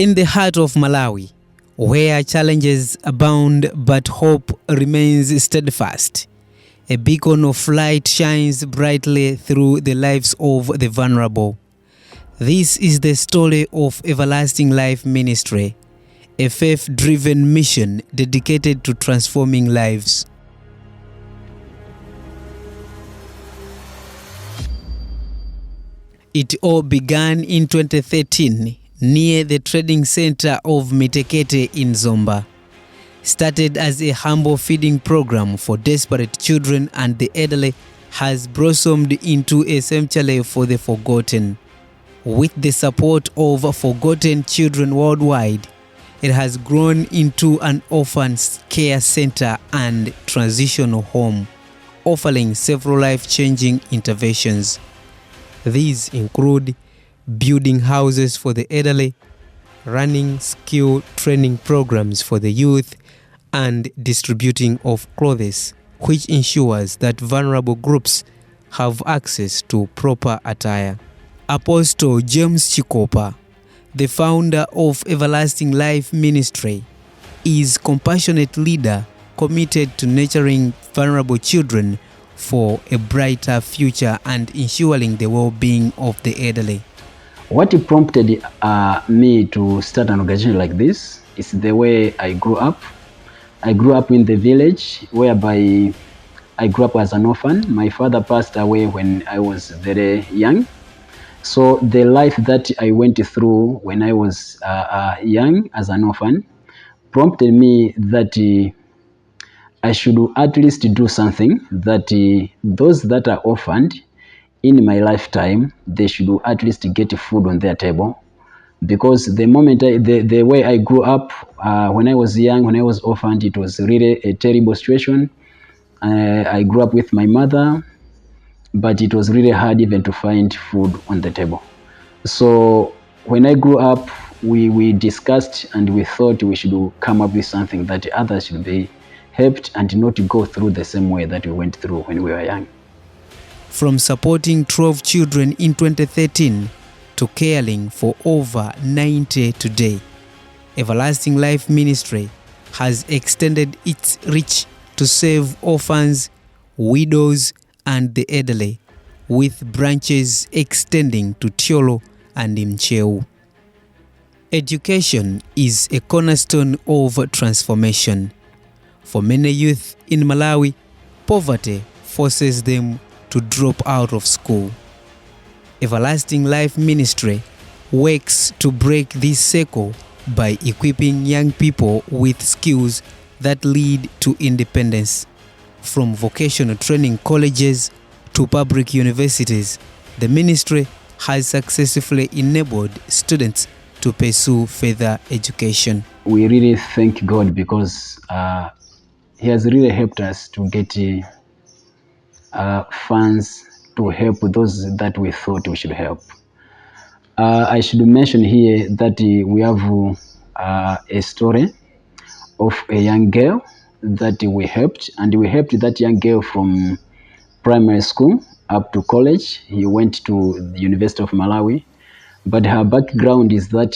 In the heart of Malawi, where challenges abound but hope remains steadfast, a beacon of light shines brightly through the lives of the vulnerable. This is the story of Everlasting Life Ministry, a faith-driven mission dedicated to transforming lives. It all began in 2013 near the trading center of Mitekete in Zomba. Started as a humble feeding program for desperate children and the elderly, has blossomed into a sanctuary for the forgotten. With the support of forgotten children worldwide, it has grown into an orphan care center and transitional home, offering several life-changing interventions. These include building houses for the elderly, running skill training programs for the youth, and distributing of clothes, which ensures that vulnerable groups have access to proper attire. Apostle James Chikopa, the founder of Everlasting Life Ministry, is a compassionate leader committed to nurturing vulnerable children for a brighter future and ensuring the well-being of the elderly. What prompted me to start an organization like this is the way I grew up. I grew up in the village whereby I grew up as an orphan. My father passed away when I was very young. So the life that I went through when I was young as an orphan prompted me that I should at least do something that those that are orphaned in my lifetime, they should at least get food on their table. Because the moment the way I grew up, when I was young, when I was orphaned, it was really a terrible situation. I grew up with my mother, but it was really hard even to find food on the table. So when I grew up, we discussed and we thought we should come up with something that others should be helped and not go through the same way that we went through when we were young. From supporting 12 children in 2013 to caring for over 90 today, Everlasting Life Ministry has extended its reach to save orphans, widows, and the elderly, with branches extending to Tiolo and Mcheu. Education is a cornerstone of transformation. For many youth in Malawi, poverty forces them to drop out of school. Everlasting Life Ministry works to break this cycle by equipping young people with skills that lead to independence. From vocational training colleges to public universities, the ministry has successfully enabled students to pursue further education. We really thank God because He has really helped us to get funds to help those that we thought we should help. I should mention here that we have a story of a young girl that we helped, and we helped that young girl from primary school up to college. He went to the University of Malawi, but her background is that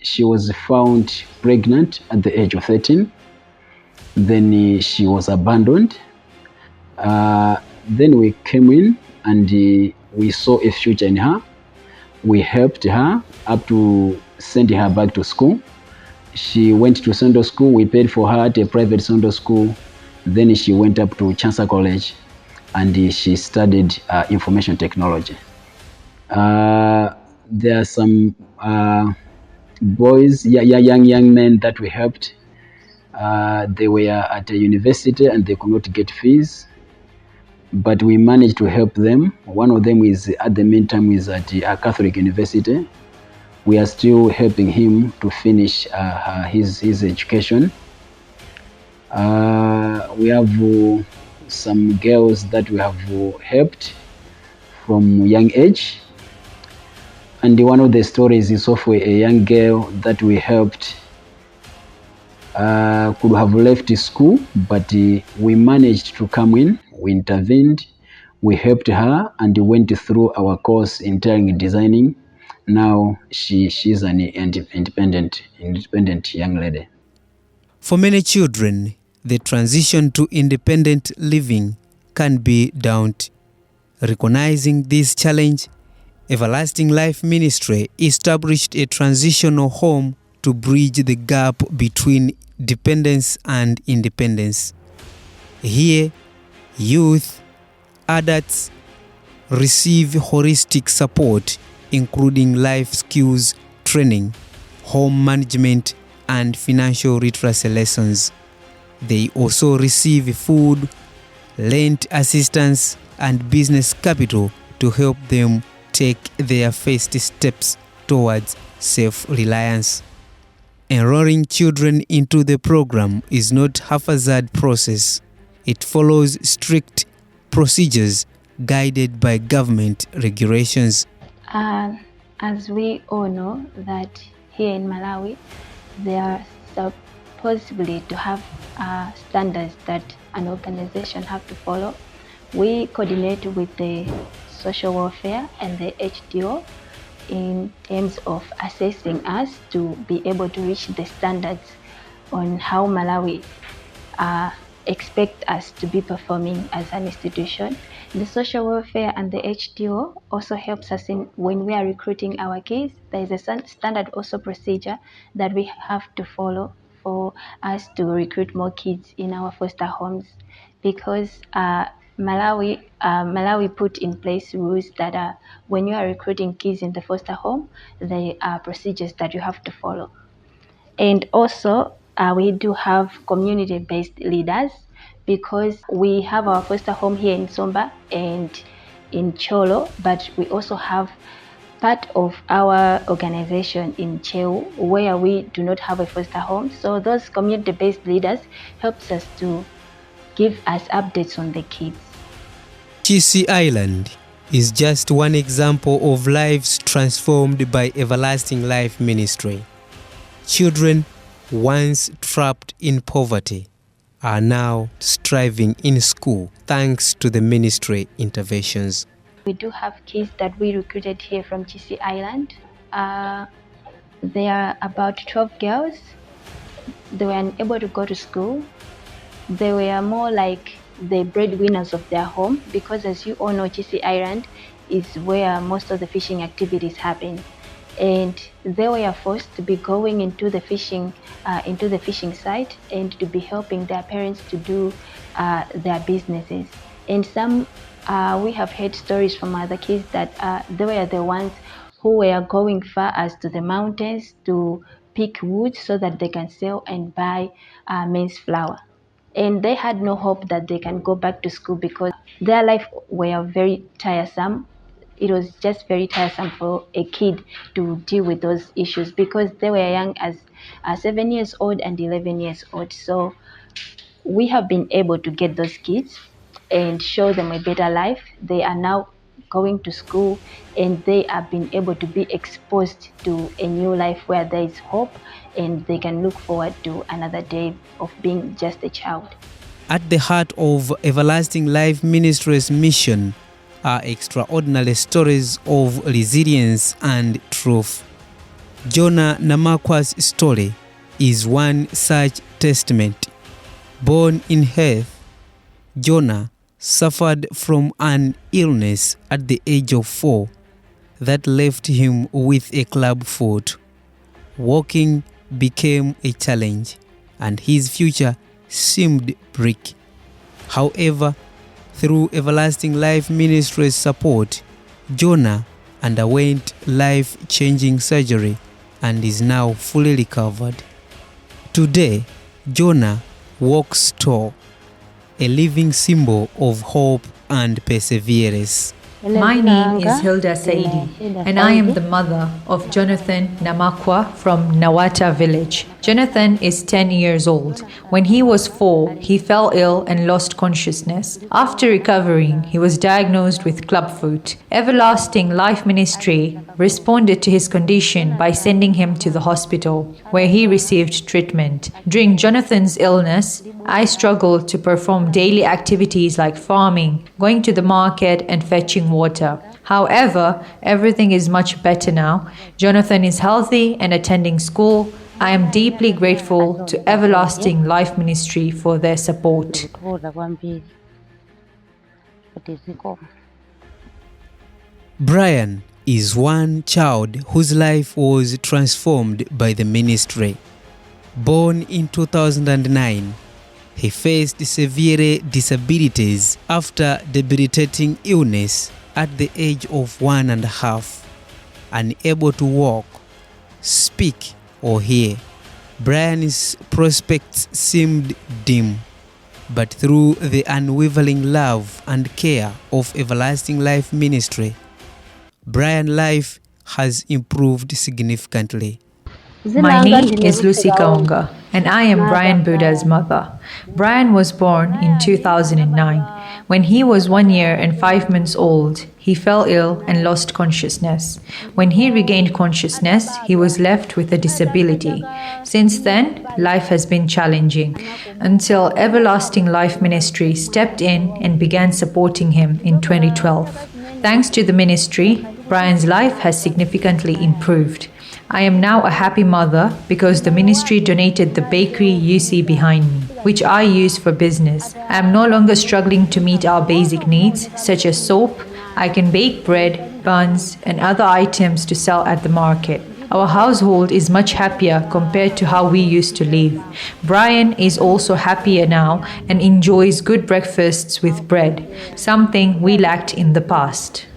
she was found pregnant at the age of 13. Then she was abandoned. Then we came in and we saw a future in her. We helped her up to send her back to school. She went to Sunday school. We paid for her at a private Sunday school. Then she went up to Chancellor College and she studied information technology. There are some boys, young men that we helped. They were at a university and they could not get fees, but we managed to help them. One of them is at the meantime is at a Catholic university. We are still helping him to finish his education. We have some girls that we have helped from young age. And one of the stories is of a young girl that we helped could have left school, but we managed to come in, we intervened, we helped her and went through our course in interior designing. now she's an independent young lady. For many children, the transition to independent living can be daunting. Recognizing this challenge, Everlasting Life Ministry established a transitional home to bridge the gap between dependence and independence. Here, youth, adults receive holistic support, including life skills training, home management, and financial literacy lessons. They also receive food, rent assistance, and business capital to help them take their first steps towards self-reliance. Enrolling children into the program is not a haphazard process. It follows strict procedures guided by government regulations. As we all know that here in Malawi, they are supposedly to have standards that an organization have to follow. We coordinate with the social welfare and the HDO in terms of assessing us to be able to reach the standards on how Malawi expect us to be performing as an institution. The social welfare and the HDO also helps us in when we are recruiting our kids. There is a standard also procedure that we have to follow for us to recruit more kids in our foster homes, because Malawi put in place rules that when you are recruiting kids in the foster home, there are procedures that you have to follow. And also, we do have community-based leaders, because we have our foster home here in Somba and in Cholo, but we also have part of our organization in Cheu where we do not have a foster home. So those community-based leaders helps us to give us updates on the kids. Chisi Island is just one example of lives transformed by Everlasting Life Ministry. Children once trapped in poverty are now striving in school thanks to the ministry interventions. We do have kids that we recruited here from Chisi Island. There are about 12 girls. They were unable to go to school. They were more like the breadwinners of their home, because as you all know, Chisi Island is where most of the fishing activities happen. And they were forced to be going into the fishing site and to be helping their parents to do their businesses. And some we have heard stories from other kids that they were the ones who were going far as to the mountains to pick wood so that they can sell and buy maize flour. And they had no hope that they can go back to school because their life were very tiresome. It was just very tiresome for a kid to deal with those issues because they were young as 7 years old and 11 years old. So we have been able to get those kids and show them a better life. They are now going to school and they are being able to be exposed to a new life where there is hope and they can look forward to another day of being just a child. At the heart of Everlasting Life Ministry's mission are extraordinary stories of resilience and truth. Jonah Namakwa's story is one such testament. Born in health, Jonah suffered from an illness at the age of 4 that left him with a club foot. Walking became a challenge and his future seemed bleak. However, through Everlasting Life Ministry's support, Jonah underwent life-changing surgery and is now fully recovered. Today, Jonah walks tall, a living symbol of hope and perseverance. My name is Hilda Saidi, and I am the mother of Jonathan Namakwa from Nawata village. Jonathan is 10 years old. When he was 4, he fell ill and lost consciousness. After recovering, he was diagnosed with clubfoot. Everlasting Life Ministry responded to his condition by sending him to the hospital, where he received treatment. During Jonathan's illness, I struggled to perform daily activities like farming, going to the market, and fetching water. However, everything is much better now. Jonathan is healthy and attending school. I am deeply grateful to Everlasting Life Ministry for their support. Brian is one child whose life was transformed by the ministry. Born in 2009, he faced severe disabilities after debilitating illness at the age of 1.5. Unable to walk, speak, or hear, Brian's prospects seemed dim. But through the unwavering love and care of Everlasting Life Ministry, Brian's life has improved significantly. My name is Lucy Kaunga, and I am Brian Buddha's mother. Brian was born in 2009. When he was 1 year and 5 months old, he fell ill and lost consciousness. When he regained consciousness, he was left with a disability. Since then, life has been challenging, until Everlasting Life Ministry stepped in and began supporting him in 2012. Thanks to the ministry, Brian's life has significantly improved. I am now a happy mother because the ministry donated the bakery you see behind me, which I use for business. I am no longer struggling to meet our basic needs, such as soap. I can bake bread, buns, and other items to sell at the market. Our household is much happier compared to how we used to live. Brian is also happier now and enjoys good breakfasts with bread, something we lacked in the past.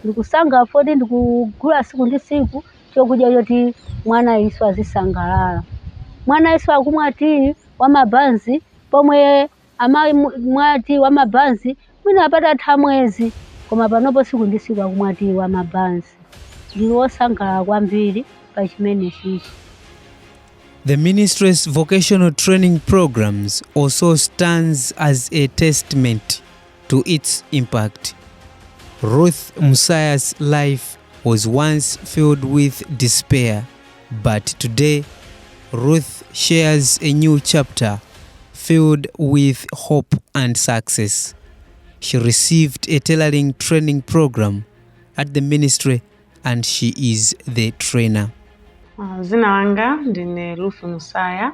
Chokudya yoti mwana Yesu azisangalala. Mwana Yesu akumwati wa mabanzi pomwe ama mwati wa mabanzi mwina apata thamwezi koma panopo siku ndi siku akumwati wa mabanzi. Ndiwosangalala kwambiri pa chimene chichi. The ministry's vocational training programs also stands as a testament to its impact. Ruth Musaya's life was once filled with despair, but today Ruth shares a new chapter filled with hope and success. She received a tailoring training program at the ministry and she is the trainer. Zina langa ndine Ruth Musaya.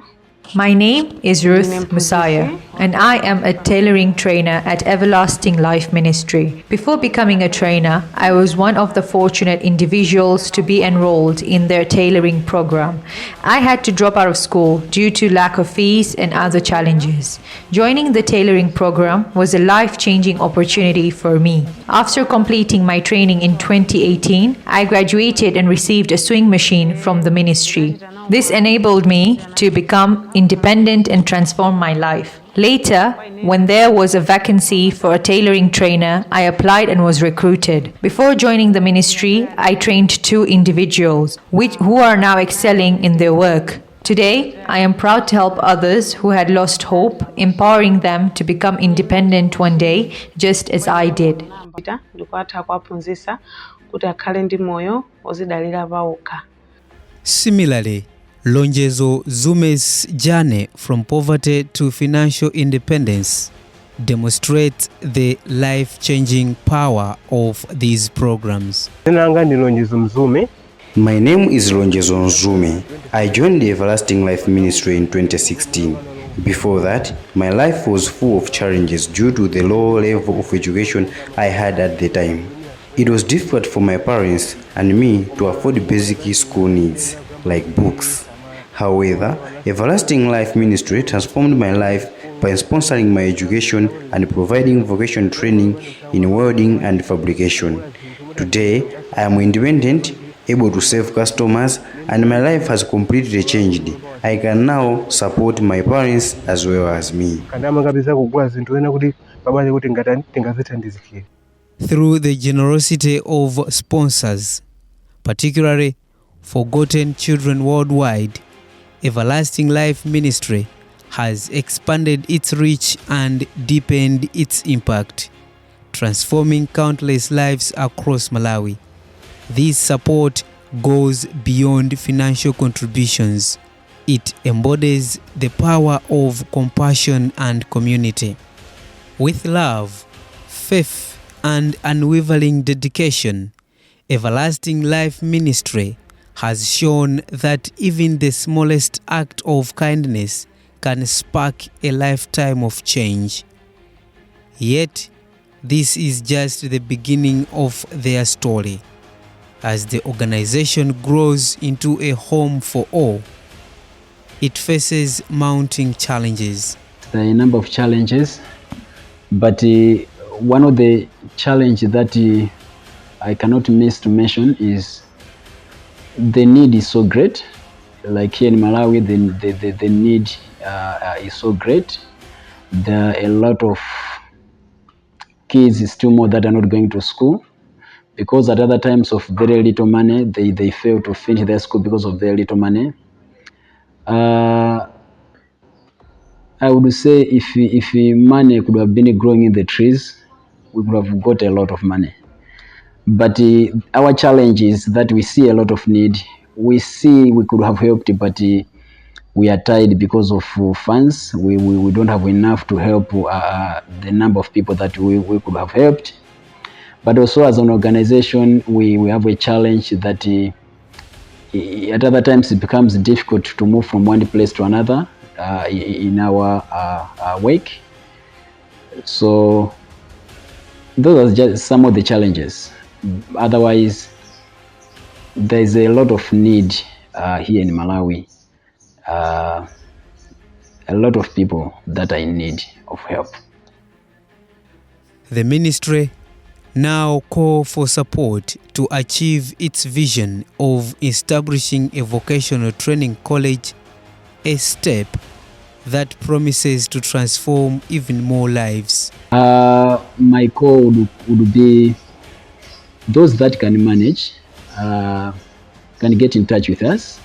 My name is Ruth Messiah, and I am a tailoring trainer at Everlasting Life Ministry. Before becoming a trainer, I was one of the fortunate individuals to be enrolled in their tailoring program. I had to drop out of school due to lack of fees and other challenges. Joining the tailoring program was a life-changing opportunity for me. After completing my training in 2018, I graduated and received a sewing machine from the ministry. This enabled me to become independent and transform my life. Later, when there was a vacancy for a tailoring trainer, I applied and was recruited. Before joining the ministry, I trained 2 individuals who are now excelling in their work. Today, I am proud to help others who had lost hope, empowering them to become independent one day, just as I did. Similarly, Lonjezo Zume's journey from poverty to financial independence demonstrates the life-changing power of these programs. My name is Lonjezo Nzume. I joined the Everlasting Life Ministry in 2016. Before that, my life was full of challenges due to the low level of education I had at the time. It was difficult for my parents and me to afford basic school needs, like books. However, Everlasting Life Ministry transformed my life by sponsoring my education and providing vocational training in welding and fabrication. Today, I am independent, able to serve customers, and my life has completely changed. I can now support my parents as well as me. Through the generosity of sponsors, particularly Forgotten Children Worldwide, Everlasting Life Ministry has expanded its reach and deepened its impact, transforming countless lives across Malawi. This support goes beyond financial contributions. It embodies the power of compassion and community. With love, faith, and unwavering dedication, Everlasting Life Ministry has shown that even the smallest act of kindness can spark a lifetime of change. Yet, this is just the beginning of their story. As the organization grows into a home for all, it faces mounting challenges. There are a number of challenges, but one of the challenges that I cannot miss to mention is the need is so great. Like here in Malawi, the need is so great. There are a lot of kids still more that are not going to school because at other times of very little money, they fail to finish their school because of very little money. I would say if money could have been growing in the trees, we would have got a lot of money. But our challenge is that we see a lot of need. We see we could have helped, but we are tied because of funds. We don't have enough to help the number of people that we could have helped. But also as an organization, we have a challenge that at other times it becomes difficult to move from one place to another in our work. So those are just some of the challenges. Otherwise, there is a lot of need here in Malawi. A lot of people that are in need of help. The ministry now call for support to achieve its vision of establishing a vocational training college, a step that promises to transform even more lives. My call would be those that can manage can get in touch with us,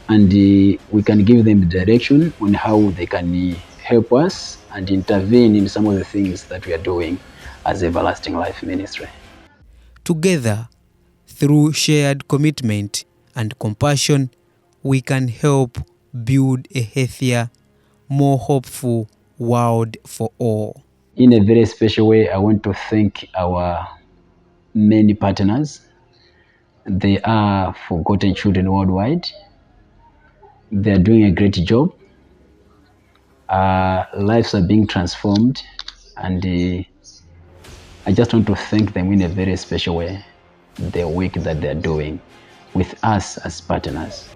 and we can give them the direction on how they can help us and intervene in some of the things that we are doing as Everlasting Life Ministry. Together, through shared commitment and compassion, we can help build a healthier, more hopeful world for all. In a very special way, I want to thank our many partners. They are Forgotten Children Worldwide. They are doing a great job. Lives are being transformed, and I just want to thank them in a very special way, the work that they're doing with us as partners.